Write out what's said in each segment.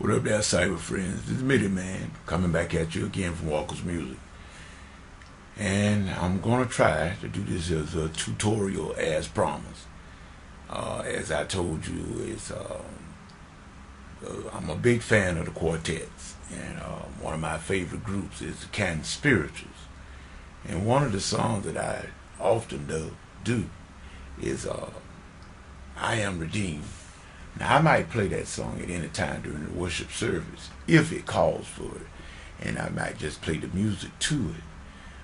What up there, cyber friends? This is Mitty Man coming back at you again from Walker's Music. And I'm going to try to do this as a tutorial as promised. As I told you, I'm a big fan of the quartets. And one of my favorite groups is the Canton Spirituals. And one of the songs that I often do is I Am Redeemed. Now, I might play that song at any time during the worship service, if it calls for it. And I might just play the music to it.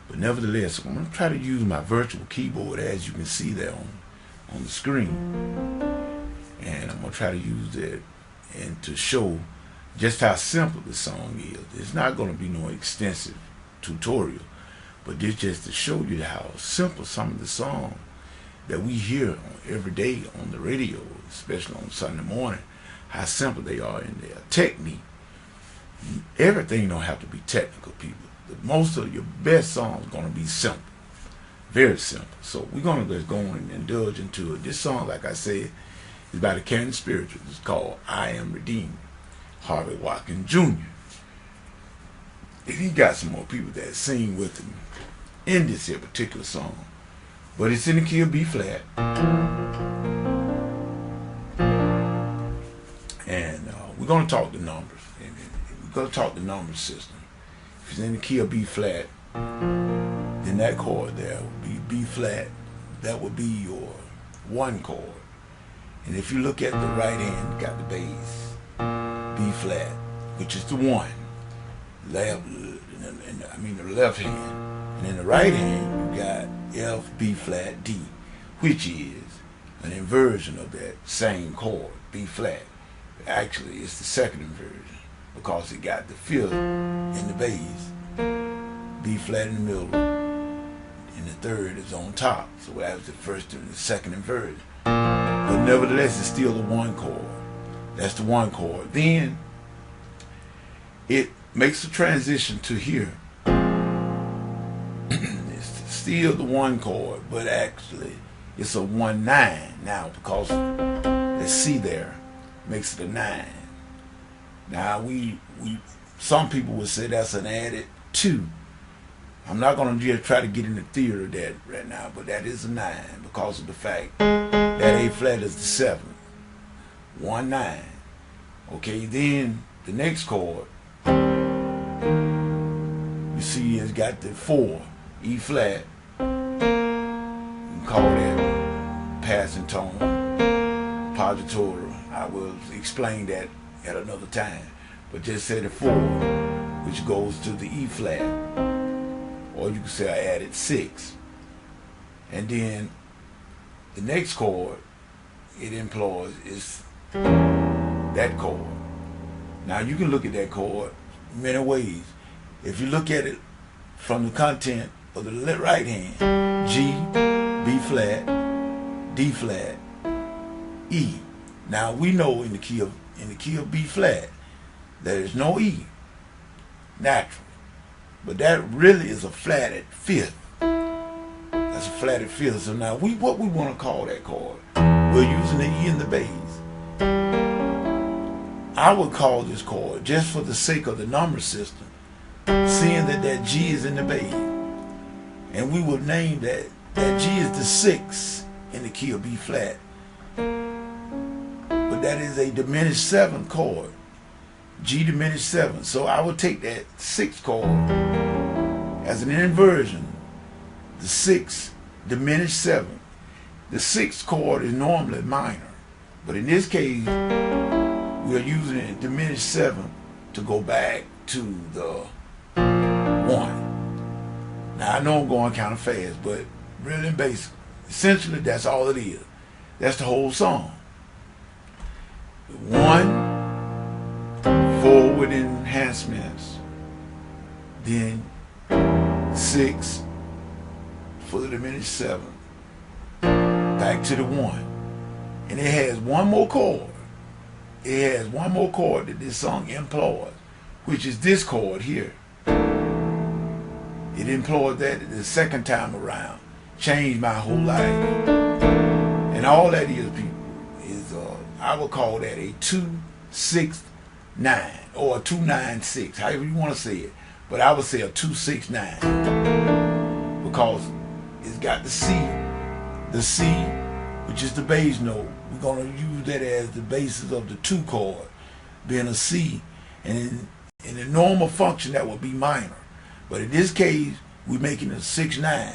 But nevertheless, I'm going to try to use my virtual keyboard, as you can see there on the screen. And I'm going to try to use it and to show just how simple the song is. It's not going to be no extensive tutorial, but it's just to show you how simple some of the songs that we hear every day on the radio, especially on Sunday morning, how simple they are in their technique. Everything don't have to be technical, people. Most of your best songs are going to be simple, very simple. So we're going to just go on and indulge into it. This song, like I said, is by the Canton Spirituals. It's called I Am Redeemed. Harvey Watkins Jr. And he got some more people that sing with him in this here particular song. But it's in the key of B flat. And we're going to talk the numbers. And we're going to talk the number system. If it's in the key of B flat, then that chord there would be B flat. That would be your one chord. And if you look at the right hand, you got the bass, B flat, which is the one. The left hand. And in the right hand, you got F, B flat, D, which is an inversion of that same chord, B flat. Actually, it's the second inversion because it got the fifth in the bass, B flat in the middle, and the third is on top. So that was the first and the second inversion. But nevertheless, it's still the one chord. That's the one chord. Then it makes a transition to here. Still the one chord, but actually it's a 1-9 now because the C there makes it a 9. Now some people would say that's an added 2. I'm not going to just try to get in the theory of that right now, but that is a 9 because of the fact that A flat is the 7. 1-9. Okay, then the next chord, you see it's got the 4, E flat. You can call that passing tone, positura. I will explain that at another time. But just say the 4, which goes to the E flat. Or you can say I added 6. And then the next chord it employs is that chord. Now you can look at that chord many ways. If you look at it from the content of the right hand, G, B flat, D flat, E. Now we know in the key of B flat there is no E, natural, but that really is a flatted fifth. That's a flatted fifth. So now what we want to call that chord, we're using the E in the bass. I would call this chord, just for the sake of the number system, seeing that G is in the bass, and we would name that G is the 6 in the key of B flat, but that is a diminished 7 chord, G diminished 7. So I would take that 6 chord as an inversion, the 6 diminished 7. The 6th chord is normally minor, but in this case we're using a diminished 7 to go back to the 1. Now I know I'm going kind of fast, but really basic. Essentially that's all it is. That's the whole song. 1, forward enhancements, then 6 for the diminished 7, back to the 1. And it has one more chord. It has one more chord that this song employs, which is this chord here. It employed that the second time around. Changed my whole life. And all that is, people, is I would call that a 2/6 269 or a 296, however you want to say it. But I would say a 269 because it's got the C, which is the bass note. We're gonna use that as the basis of the 2 chord, being a C, and in the normal function that would be minor. But in this case, we're making a 6/9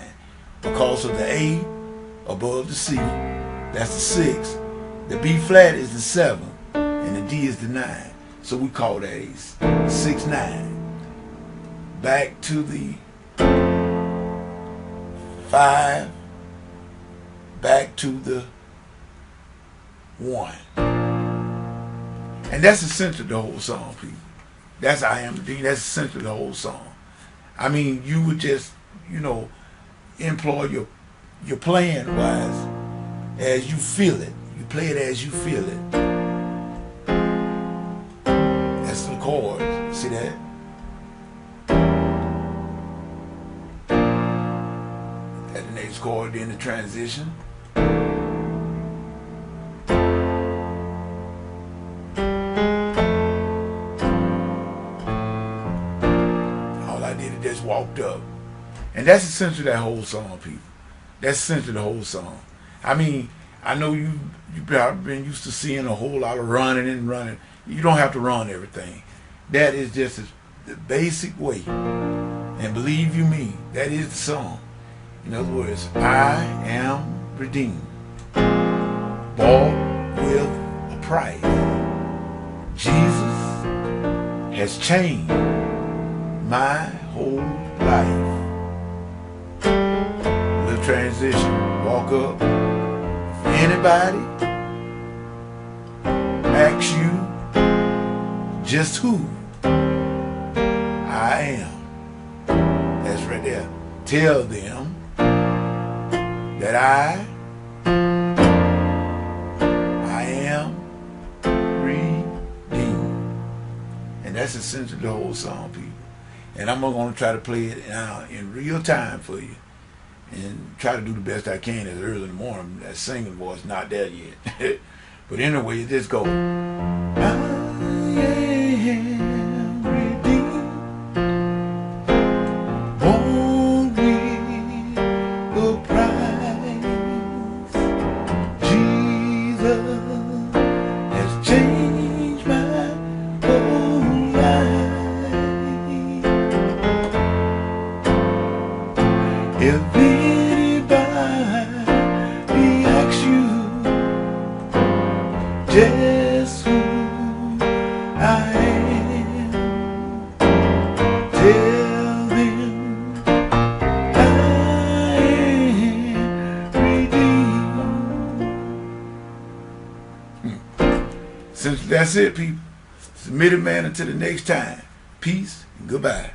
because of the A above the C. That's the 6. The B flat is the 7, and the D is the 9. So we call that a 6/9. Back to the 5, back to the 1. And that's essentially the whole song, people. That's I Am Redeemed. That's essentially the whole song. I mean, you would just, employ your playing wise as you feel it. You play it as you feel it. That's the chords. See that? At the next chord, then the transition. Just walked up, and that's essentially that whole song, people. That's essentially the whole song. I mean, I know you've probably been used to seeing a whole lot of running and running. You don't have to run everything. That is just the basic way, and believe you me, that is the song. In other words, I am redeemed, bought with a price. Jesus has changed my whole life. Little transition. Walk up. If anybody asks you just who I am, that's right there. Tell them that I am redeemed. And that's essentially the whole song, people. And I'm going to try to play it in real time for you and try to do the best I can as early in the morning. That singing voice not there yet. But anyway, it just goes. I am redeemed, born with a price. Jesus has changed my whole life. If anybody asks you just who I am, tell them I am redeemed. Since that's it, people. Submit it, man. Until the next time. Peace and goodbye.